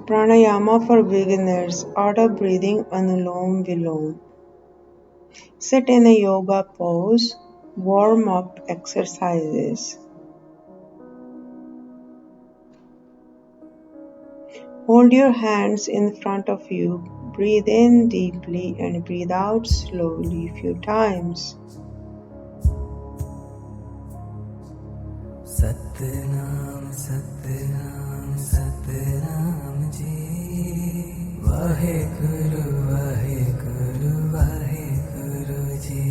Pranayama for beginners. Art of breathing. Anulom Vilom. Sit in a yoga pose. Warm up exercises. Hold your hands in front of you. Breathe in deeply and breathe out slowly a few times. Satnam, Satnam, Satnam Ji. Vaheguru, Vaheguru, Vaheguru Ji.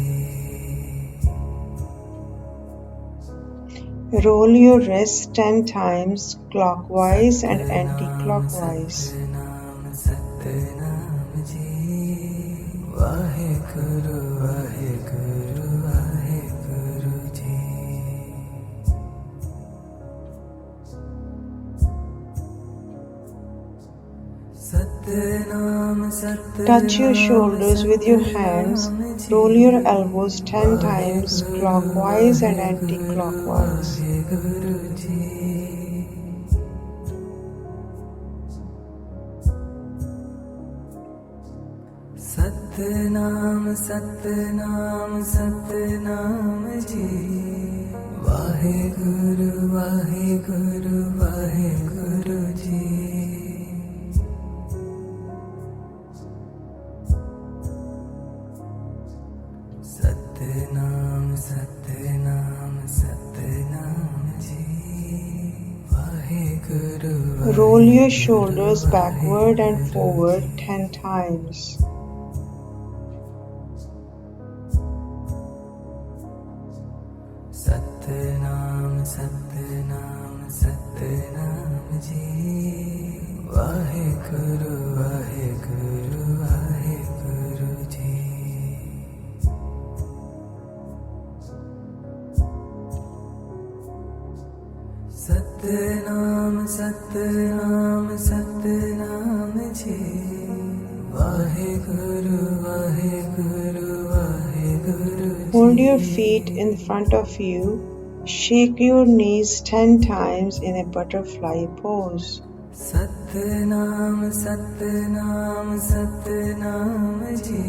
Roll your wrists 10 times clockwise and anti-clockwise. Satnam, Satnam Ji. Vaheguru, Vaheguru, Vaheguru Ji. Touch your shoulders with your hands. Roll your elbows 10 times clockwise and anti-clockwise. Satnam, Satnam, Satnam Ji. Vaheguru, Vaheguru, Vaheguru Ji. Satnam, Satnam, Satnam Ji. Vaheguru. Roll your shoulders backward and forward 10 times. Satnam, Satnam, Satnam Ji. Vaheguru, Vaheguru, Vaheguru Ji. Satnam, Satnam, Satnam Ji. Vaheguru, Vaheguru, Vaheguru Ji. Hold your feet in front of you. Shake your knees 10 times in a butterfly pose. Satnam, Satnam, Satnam Ji.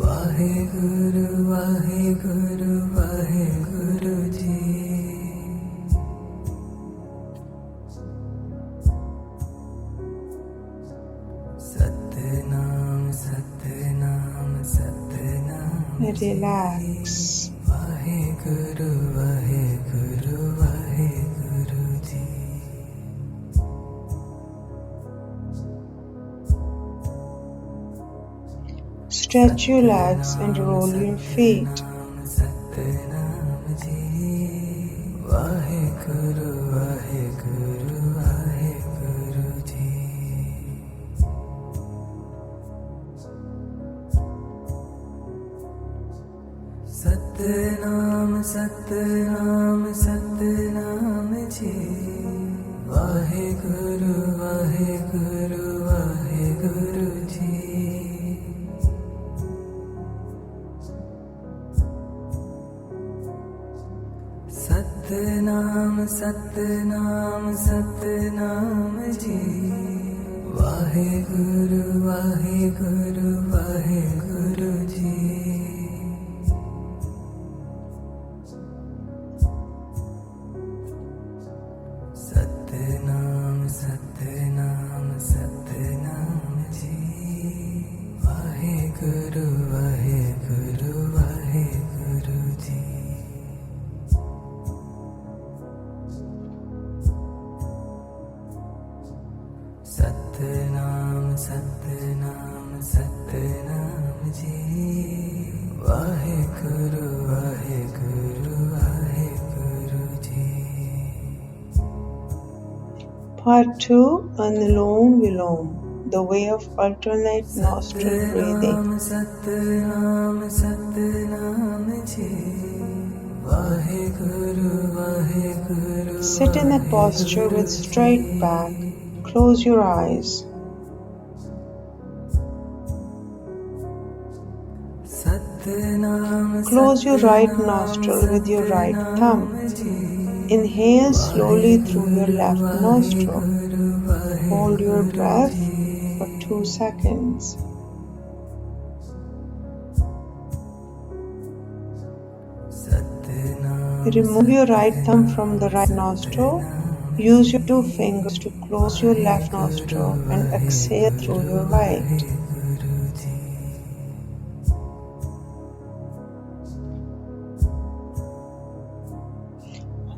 Vaheguru, Vaheguru, Vaheguru Ji. Satnam, Satnam, Satnam Ji. Relax. Vaheguru, Vaheguru, Vaheguru Ji. Stretch your legs and roll your feet. Satnam Ji. Vaheguru, Vaheguru, Vaheguru Ji. Satnam, Satnam, Satnam Ji. Vaheguru, Vaheguru, Vaheguru Ji. Satnam, Satnam, Satnam Ji. Vaheguru, Vaheguru, Vaheguru Ji. Satnam, Satnam, Satnam Ji. Vaheguru, Vaheguru, Vaheguru Ji. Satnam, Satnam, Satnam Ji. Vaheguru, Vaheguru, Vaheguru Ji. Part 2. Anulom Vilom. The way of alternate nostril breathing. Satnam, Satnam Ji. Vaheguru, Vaheguru. Sit in a posture with straight back. Close your eyes. Satnam, Close your right nostril with your right thumb. Inhale slowly through your left nostril. Hold your breath for 2 seconds. Remove your right thumb from the right nostril. Use your 2 fingers to close your left nostril and exhale through your right.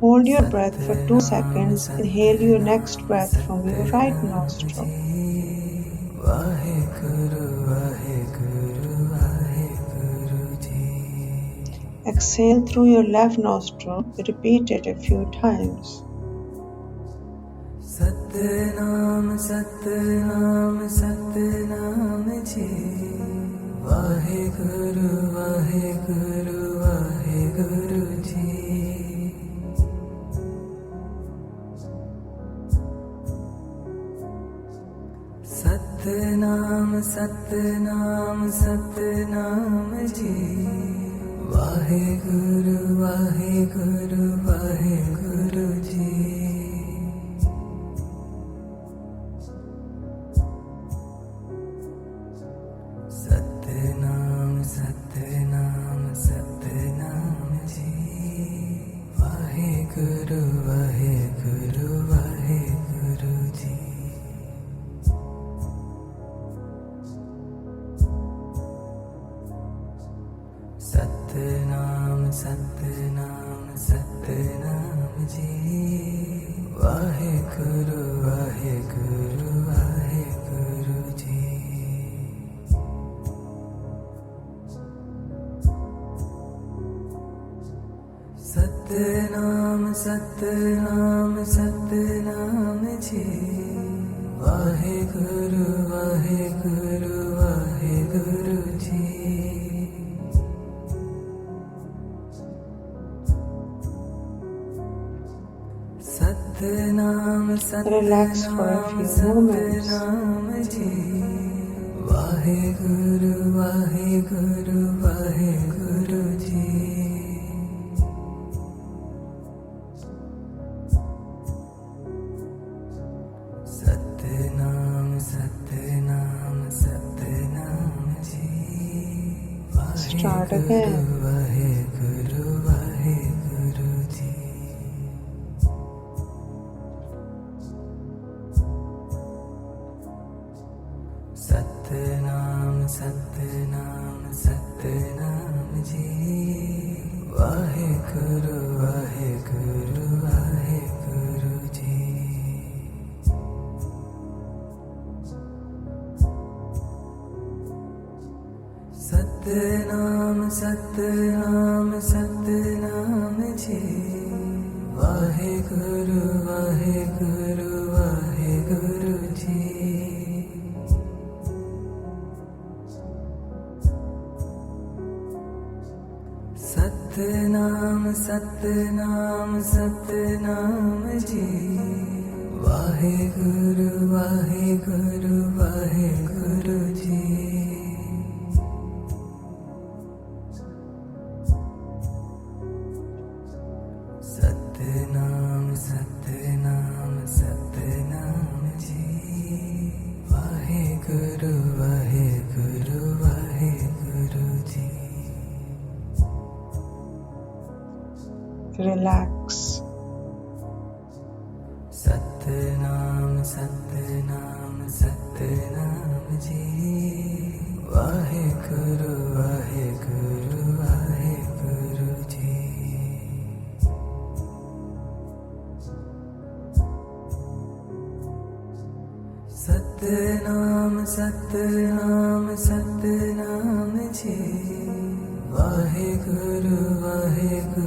Hold your breath for 2 seconds. Inhale your next breath from your right nostril. Exhale through your left nostril. Repeat it a few times. Satnam Satnam Satnam Ji Vaheguru Vaheguru Vaheguru Ji Satnam Satnam Satnam Ji Vaheguru Vaheguru Vaheguru Ji Satnam Satnam Satnam Ji Vaheguru Vaheguru Vaheguru Ji Satnam Satnam Satnam Ji Vaheguru Vaheguru Vaheguru Ji Satnam Satnam Satnam Ji Vaheguru Vaheguru Vaheguru Ji Satnam Relax for a few moments. Satnam Ji Vaheguru Vaheguru Vaheguru Ji Satnam Satnam Satnam Ji Start again. Vaheguru Vaheguru Ji Satnam Satnam Satnam Ji Vaheguru Vaheguru Vaheguru Ji Satnam Satnam Satnam Ji Vaheguru Vaheguru Vaheguru Ji Satnam Satnam Satnam Ji Vaheguru Vaheguru Vaheguru Ji Satnam Satnam Satnam Ji Vaheguru Vaheguru Vaheguru Ji Relax. Satnam Satnam Satnam Ji Vaheguru Vaheguru Vaheguru Ji Satnam Satnam Satnam Ji Vaheguru